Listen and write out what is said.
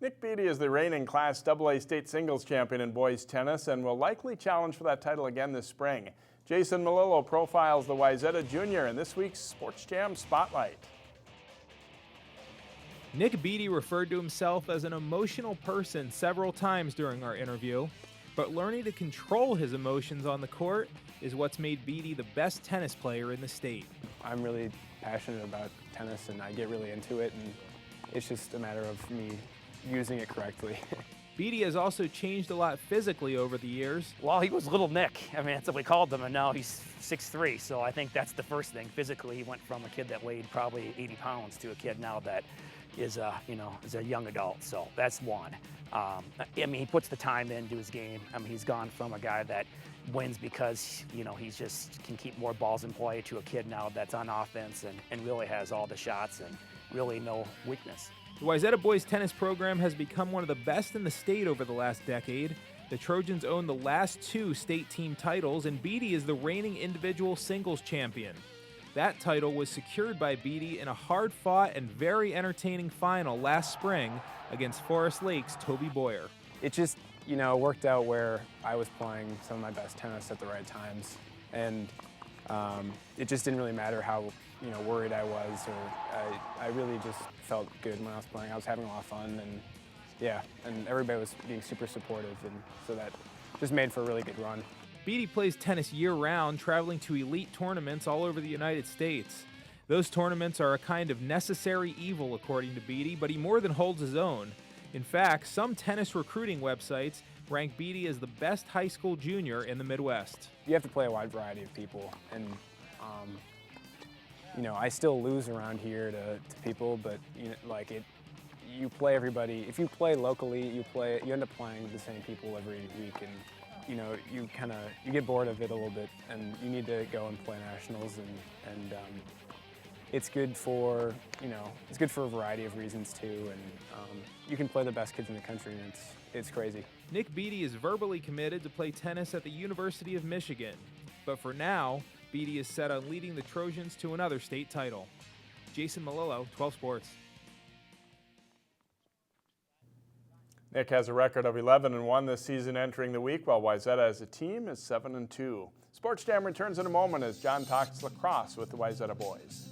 Nick Beaty is the reigning Class AA state singles champion in boys tennis and will likely challenge for that title again this spring. Jason Melillo profiles the Wayzata Junior in this week's Sports Jam Spotlight. Nick Beaty referred to himself as an emotional person several times during our interview, but learning to control his emotions on the court is what's made Beaty the best tennis player in the state. I'm really passionate about tennis and I get really into it, and it's just a matter of me using it correctly. Beaty has also changed a lot physically over the years. Well, he was Little Nick. I mean, that's what we called him, and now he's 6'3", so I think that's the first thing. Physically, he went from a kid that weighed probably 80 pounds to a kid now that is a young adult, so that's one. I mean, he puts the time into his game. I mean, he's gone from a guy that wins because, he just can keep more balls in play to a kid now that's on offense and really has all the shots and really no weakness. The Wayzata boys tennis program has become one of the best in the state over the last decade. The Trojans own the last 2 state team titles, and Beaty is the reigning individual singles champion. That title was secured by Beaty in a hard-fought and very entertaining final last spring against Forest Lake's Toby Boyer. It just, worked out where I was playing some of my best tennis at the right times, and it just didn't really matter how worried I was, or I really just felt good when I was playing. I was having a lot of fun, and everybody was being super supportive, and so that just made for a really good run. Beaty plays tennis year-round, traveling to elite tournaments all over the United States. Those tournaments are a kind of necessary evil, according to Beaty, but he more than holds his own. In fact, some tennis recruiting websites rank Beaty as the best high school junior in the Midwest. You have to play a wide variety of people, and I still lose around here to people, but you play everybody. If you play locally, you end up playing the same people every week, and you get bored of it a little bit, and you need to go and play nationals, and it's good for a variety of reasons too, and you can play the best kids in the country, and it's crazy. Nick Beaty is verbally committed to play tennis at the University of Michigan, but for now, Beaty is set on leading the Trojans to another state title. Jason Melillo, 12 Sports. Nick has a record of 11-1 this season entering the week, while Wayzata as a team is 7-2. Sports Jam returns in a moment as John talks lacrosse with the Wayzata boys.